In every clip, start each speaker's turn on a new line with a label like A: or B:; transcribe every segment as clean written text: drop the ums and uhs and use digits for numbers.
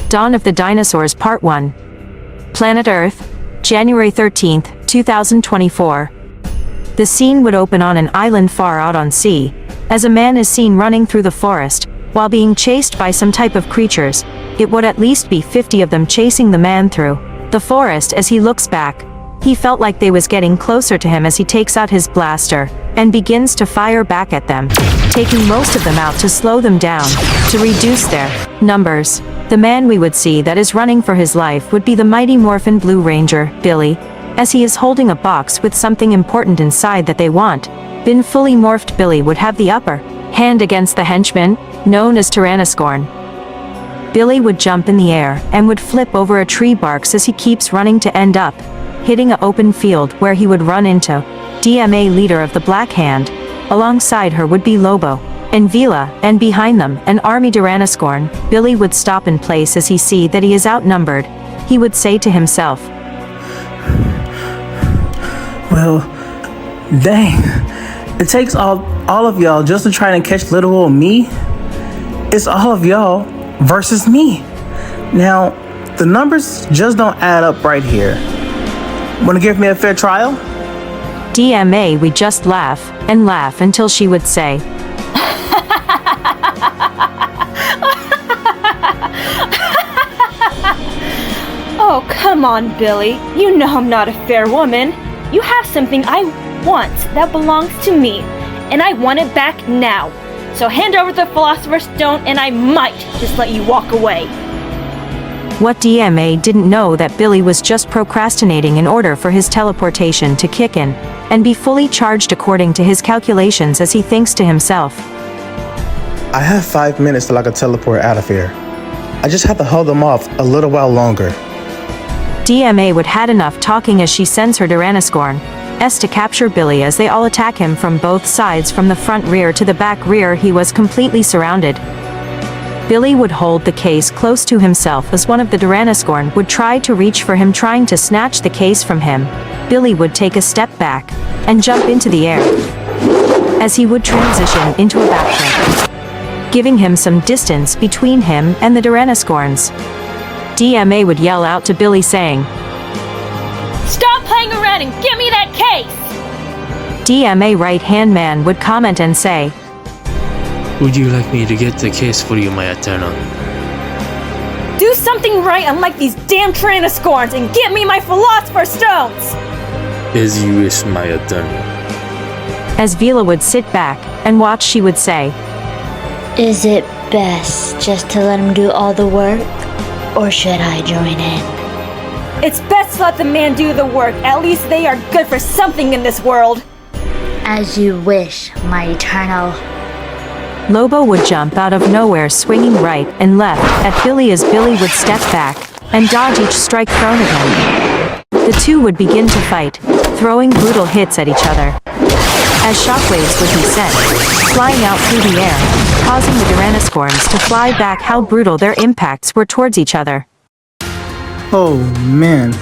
A: Dawn of the Dinosaurs Part 1. Planet Earth, January 13, 2024. The scene would open on an island far out on sea, as a man is seen running through the forest, while being chased by some type of creatures. It would at least be 50 of them chasing the man through the forest. As he looks back, he felt like they was getting closer to him as he takes out his blaster, and begins to fire back at them, taking most of them out to slow them down, to reduce their numbers. The man we would see that is running for his life would be the Mighty Morphin Blue Ranger, Billy, as he is holding a box with something important inside that they want. Been fully morphed Billy would have the upper hand against the henchman, known as Tyrannoscorn. Billy would jump in the air and would flip over a tree bark as he keeps running to end up hitting an open field where he would run into DMA, leader of the Black Hand. Alongside her would be Lobo and Vila, and behind them an army Tyrannoscorn. Billy would stop in place as he see that he is outnumbered. He would say to himself,
B: "Well, dang, it takes all of y'all just to try and catch little old me? It's all of y'all versus me. Now, the numbers just don't add up right here. Wanna give me a fair trial?"
A: DMA would just laugh and laugh until she would say,
C: "Oh, come on, Billy. You know I'm not a fair woman. You have something I want that belongs to me, and I want it back now. So hand over the Philosopher's Stone and I might just let you walk away."
A: What DMA didn't know that Billy was just procrastinating in order for his teleportation to kick in and be fully charged according to his calculations, as he thinks to himself,
B: "I have 5 minutes till I can teleport out of here. I just have to hold them off a little while longer."
A: DMA would had enough talking as she sends her Tyrannoscorn to capture Billy as they all attack him from both sides, from the front rear to the back rear. He was completely surrounded. Billy would hold the case close to himself as one of the Tyrannoscorn would try to reach for him, trying to snatch the case from him. Billy would take a step back and jump into the air as he would transition into a backflip, giving him some distance between him and the Tyrannoscorns. DMA would yell out to Billy saying,
C: "Stop playing around and give me that case!"
A: DMA right-hand man would comment and say,
D: "Would you like me to get the case for you, my Eternal?"
C: "Do something right, unlike these damn Tyrannoscorns, and get me my Philosopher's Stones!"
D: "As you wish, my Eternal."
A: As Vila would sit back and watch, she would say,
E: "Is it best just to let him do all the work, or should I join in?"
C: "It's best to let the man do the work. At least they are good for something in this world."
E: "As you wish, my Eternal."
A: Lobo would jump out of nowhere, swinging right and left at Billy as Billy would step back and dodge each strike thrown at him. The two would begin to fight, throwing brutal hits at each other, as shockwaves would be sent flying out through the air, causing the Tyrannoscorns to fly back. How brutal their impacts were towards each other.
B: Oh man,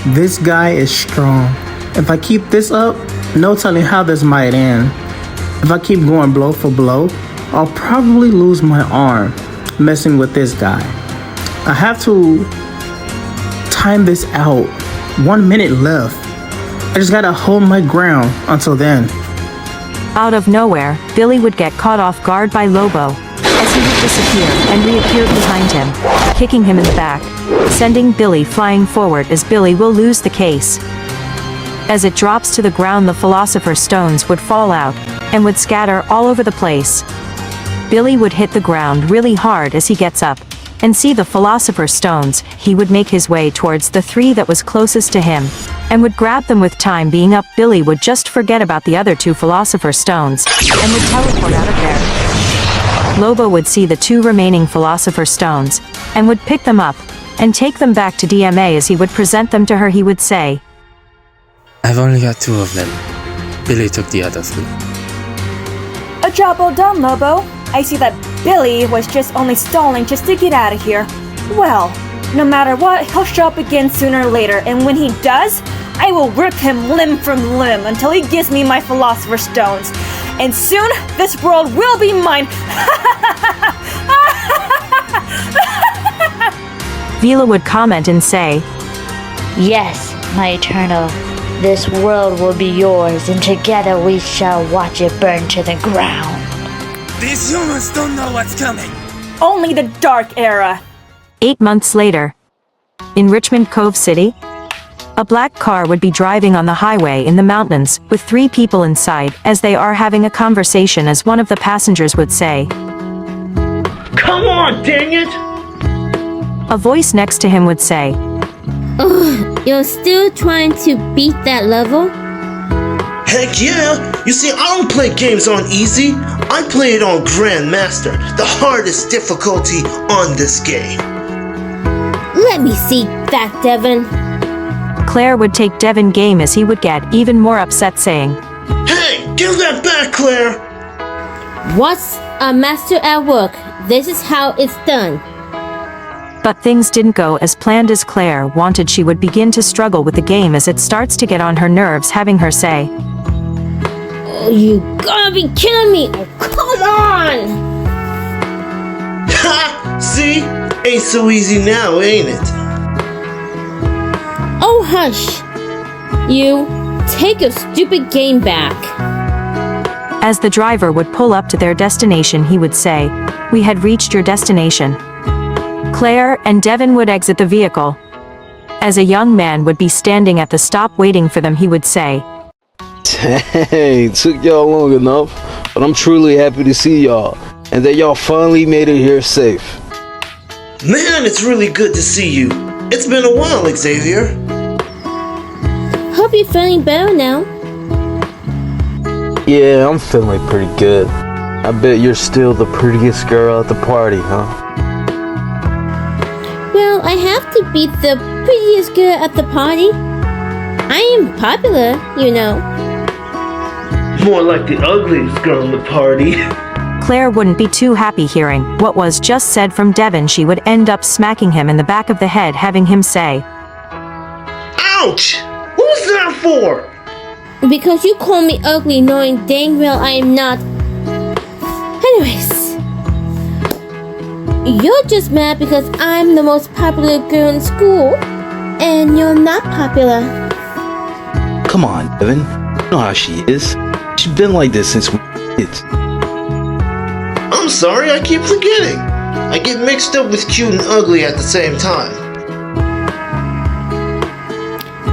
B: this guy is strong. If I keep this up, no telling how this might end. If I keep going blow for blow, I'll probably lose my arm messing with this guy. I have to time this out. 1 minute left. I just gotta hold my ground until then.
A: Out of nowhere, Billy would get caught off guard by Lobo, as he would disappear and reappear behind him, kicking him in the back, sending Billy flying forward as Billy will lose the case. As it drops to the ground, the Philosopher's Stones would fall out and would scatter all over the place. Billy would hit the ground really hard as he gets up and see the Philosopher's Stones. He would make his way towards the 3 that was closest to him and would grab them. With time being up, Billy would just forget about the other 2 Philosopher's Stones and would teleport out of there. Lobo would see the 2 remaining Philosopher's Stones and would pick them up and take them back to DMA. As he would present them to her, he would say,
D: "I've only got 2 of them. Billy took the other 3.
C: "A job well done, Lobo. I see that Billy was just only stalling just to get out of here. Well, no matter what, he'll show up again sooner or later, and when he does, I will rip him limb from limb until he gives me my Philosopher's Stones. And soon, this world will be mine."
A: Vila would comment and say,
E: Yes, my eternal. This world will be yours, and together we shall watch it burn to the ground.
D: These humans don't know what's coming.
C: Only the Dark Era.
A: 8 months later. In Richmond Cove City, a black car would be driving on the highway in the mountains with 3 people inside as they are having a conversation, as one of the passengers would say,
B: Come on, dang it!
A: A voice next to him would say,
F: You're still trying to beat that level?
G: Heck yeah! You see, I don't play games on easy. I play it on Grandmaster, the hardest difficulty on this game.
F: Let me see that, Devin.
A: Claire would take Devin game as he would get even more upset, saying,
G: Hey, give that back, Claire!
F: What's a master at work? This is how it's done.
A: But things didn't go as planned as Claire wanted. She would begin to struggle with the game as it starts to get on her nerves, having her say,
F: Oh, you gotta be kidding me! Oh, come on!
G: Ha! See? Ain't so easy now, ain't it?
F: Oh, hush! You, take your stupid game back.
A: As the driver would pull up to their destination, he would say, We had reached your destination. Claire and Devin would exit the vehicle. As a young man would be standing at the stop waiting for them, he would say,
H: Dang, took y'all long enough, but I'm truly happy to see y'all, and that y'all finally made it here safe.
G: Man, it's really good to see you. It's been a while, Xavier.
F: Hope you're feeling better now.
H: Yeah, I'm feeling pretty good. I bet you're still the prettiest girl at the party, huh?
F: Well, I have to beat the prettiest girl at the party. I am popular, you know.
G: More like the ugliest girl in the party.
A: Claire wouldn't be too happy hearing what was just said from Devin. She would end up smacking him in the back of the head, having him say,
G: Ouch! What was that for?
F: Because you call me ugly knowing dang well I am not. Anyways. You're just mad because I'm the most popular girl in school. And you're not popular.
H: Come on, Devin. You know how she is. She's been like this since we were kids.
G: I'm sorry, I keep forgetting. I get mixed up with cute and ugly at the same time.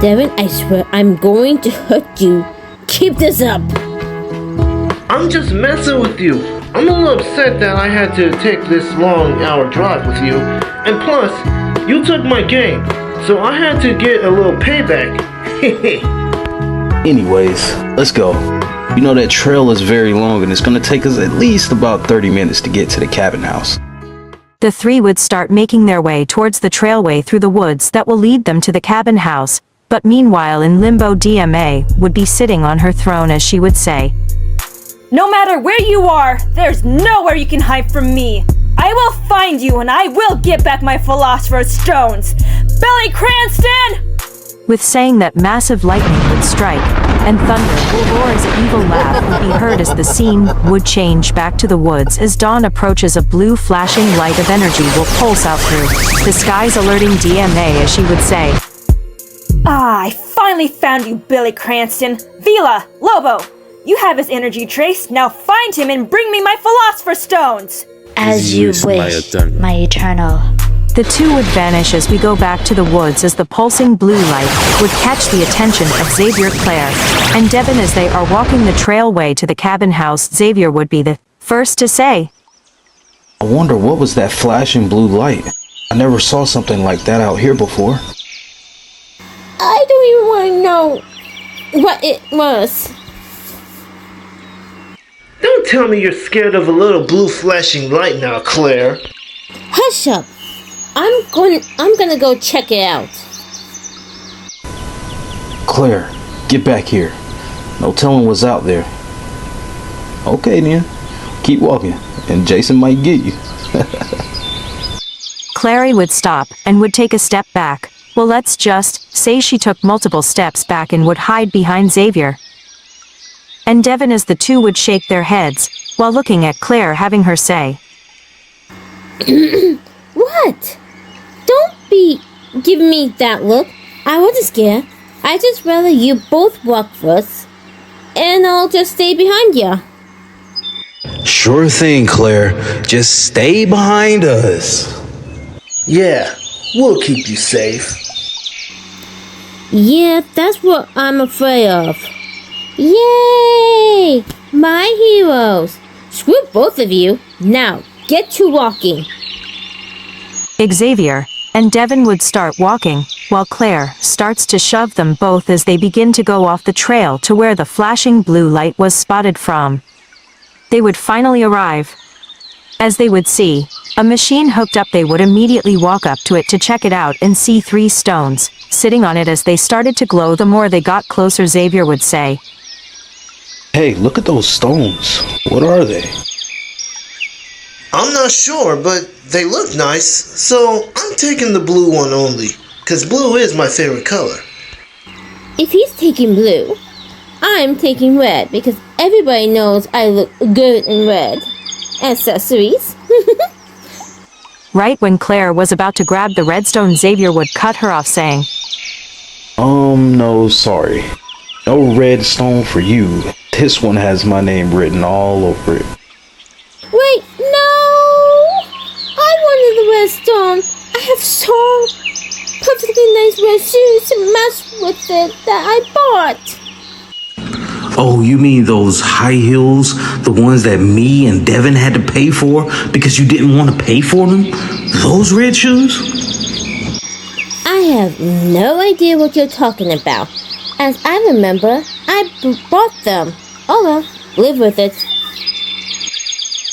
F: Devin, I swear I'm going to hurt you. Keep this up.
G: I'm just messing with you. I'm a little upset that I had to take this long hour drive with you. And plus, you took my game, so I had to get a little payback.
H: Anyways, let's go. You know that trail is very long and it's gonna take us at least about 30 minutes to get to the cabin house.
A: The 3 would start making their way towards the trailway through the woods that will lead them to the cabin house. But meanwhile in limbo, DMA would be sitting on her throne as she would say,
C: No matter where you are, there's nowhere you can hide from me. I will find you and I will get back my philosopher's stones. BillyCranston!
A: With saying that, massive lightning would strike, and thunder will roar as an evil laugh would be heard as the scene would change back to the woods as dawn approaches. A blue flashing light of energy will pulse out through the skies, alerting DMA as she would say,
C: I finally found you, BillyCranston. Vila, Lobo, you have his energy trace. Now find him and bring me my philosopher's stones.
E: As you
D: Use my
E: wish,
D: eternal.
E: my eternal.
A: The 2 would vanish as we go back to the woods as the pulsing blue light would catch the attention of Xavier, Claire, and Devin as they are walking the trailway to the cabin house. Xavier would be the first to say,
H: I wonder what was that flashing blue light. I never saw something like that out here before.
F: I don't even want to know what it was.
G: Don't tell me you're scared of a little blue flashing light now, Claire.
F: Hush up. I'm gonna go check it out.
H: Claire, get back here. No telling what's out there. Okay then, keep walking, and Jason might get you.
A: Clary would stop and would take a step back. Well, let's just say she took multiple steps back and would hide behind Xavier. And Devin as the 2 would shake their heads while looking at Claire, having her say,
F: What? Don't be giving me that look. I wasn't scared. I just rather you both walk first, and I'll just stay behind ya.
H: Sure thing, Claire. Just stay behind us.
G: Yeah, we'll keep you safe.
F: Yeah, that's what I'm afraid of. Yay! My heroes! Screw both of you. Now, get to walking.
A: Xavier and Devin would start walking, while Claire starts to shove them both as they begin to go off the trail to where the flashing blue light was spotted from. They would finally arrive. As they would see a machine hooked up, they would immediately walk up to it to check it out and see 3 stones sitting on it. As they started to glow, the more they got closer, Xavier would say,
H: Hey, look at those stones. What are they?
G: I'm not sure, but they look nice, so I'm taking the blue one only, because blue is my favorite color.
F: If he's taking blue, I'm taking red because everybody knows I look good in red. Accessories.
A: Right when Claire was about to grab the red stone, Xavier would cut her off, saying,
H: No, sorry. No red stone for you. This one has my name written all over it.
F: Wait, no! I wanted the red stone. I have so perfectly nice red shoes to match with it that I bought.
H: Oh, you mean those high heels? The ones that me and Devin had to pay for because you didn't want to pay for them? Those red shoes?
F: I have no idea what you're talking about. As I remember, I bought them. Oh well, live with it.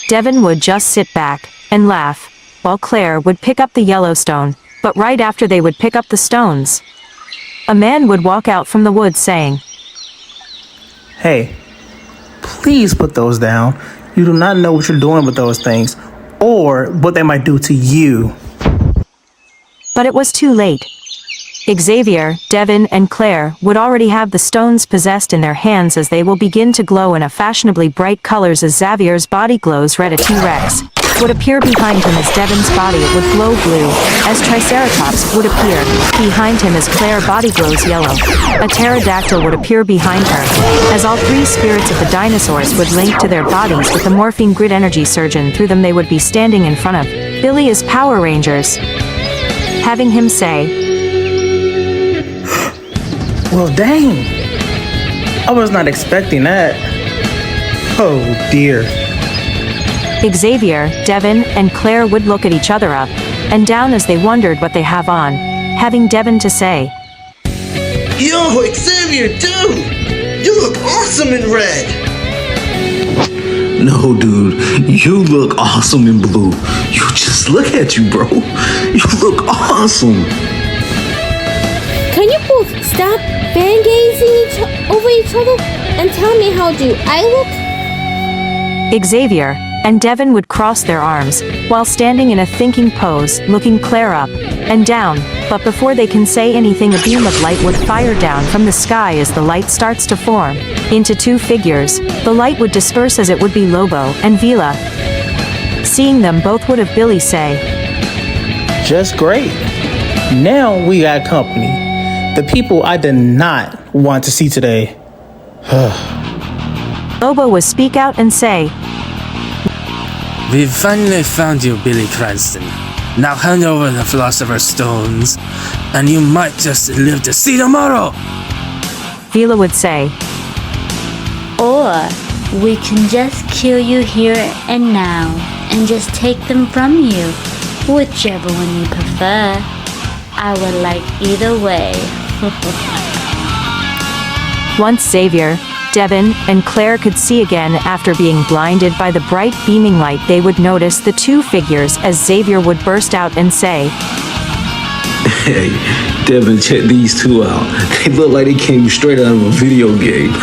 A: Devin would just sit back and laugh, while Claire would pick up the yellow stone, but right after they would pick up the stones, a man would walk out from the woods saying,
B: Hey, please put those down. You do not know what you're doing with those things, or what they might do to you.
A: But it was too late. Xavier, Devin, and Claire would already have the stones possessed in their hands as they will begin to glow in a fashionably bright colors. As Xavier's body glows red, a T-Rex would appear behind him. As Devin's body it would glow blue, as Triceratops would appear behind him. As Claire's body glows yellow, a pterodactyl would appear behind her, as all 3 spirits of the dinosaurs would link to their bodies with the morphine grid energy surge, and through them they would be standing in front of Billy as Power Rangers, having him say,
B: Well, dang. I was not expecting that. Oh, dear.
A: Xavier, Devin, and Claire would look at each other up and down as they wondered what they have on, having Devin to say,
G: Yo, Xavier, dude! You look awesome in red!
H: No, dude, you look awesome in blue. You just look at you, bro. You look awesome.
F: Can you both stop fan-gazing over each other and tell me how do I look?
A: Xavier and Devin would cross their arms while standing in a thinking pose, looking Claire up and down, but before they can say anything, a beam of light would fire down from the sky. As the light starts to form into 2 figures, the light would disperse as it would be Lobo and Vila. Seeing them both would have Billy say,
B: Just great. Now we got company. The people I did not want to see today.
A: Lobo would speak out and say,
D: We finally found you, BillyCranston. Now hand over the philosopher's stones, and you might just live to see tomorrow.
A: Vila would say,
E: Or we can just kill you here and now and just take them from you, whichever one you prefer. I would like either way.
A: Once Xavier, Devin, and Claire could see again after being blinded by the bright beaming light, they would notice the 2 figures as Xavier would burst out and say,
H: Hey, Devin, check these 2 out. They look like they came straight out of a video game.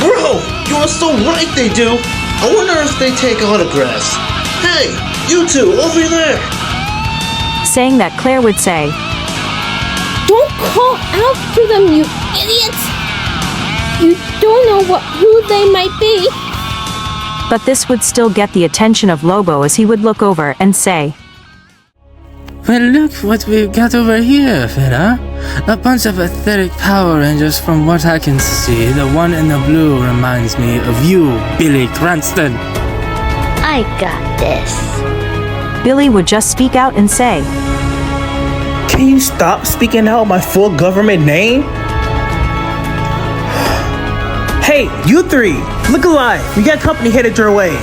G: Bro, you are so right they do. I wonder if they take autographs. Hey, you 2 over there.
A: saying that Claire would say,
F: Don't call out to them, you idiots! You don't know who they might be.
A: but this would still get the attention of Lobo as he would look over and say,
D: But look what we've got over here, Villa. A bunch of athletic Power Rangers. From what I can see, the one in the blue reminds me of you, BillyCranston.
E: I got this.
A: Billy would just speak out and say,
B: Can you stop speaking out my full government name? Hey, you three! Look alive! We got company headed your way!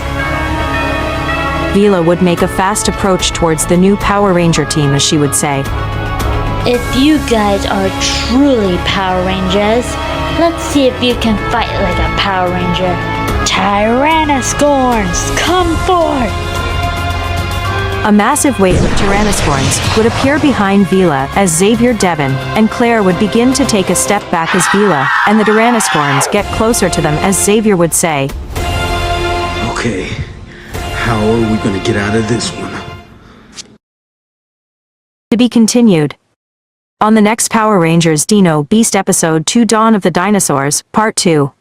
A: Vila would make a fast approach towards the new Power Ranger team as she would say,
E: If you guys are truly Power Rangers, let's see if you can fight like a Power Ranger. Tyrannosaurs, come forth!
A: A massive wave of Tyrannosaurs would appear behind Vila as Xavier, Devin, and Claire would begin to take a step back as Vila and the Tyrannosaurs get closer to them as Xavier would say,
H: Okay, how are we gonna get out of this one?
A: To be continued. On the next Power Rangers Dino Beast episode 2 Dawn of the Dinosaurs, Part 2.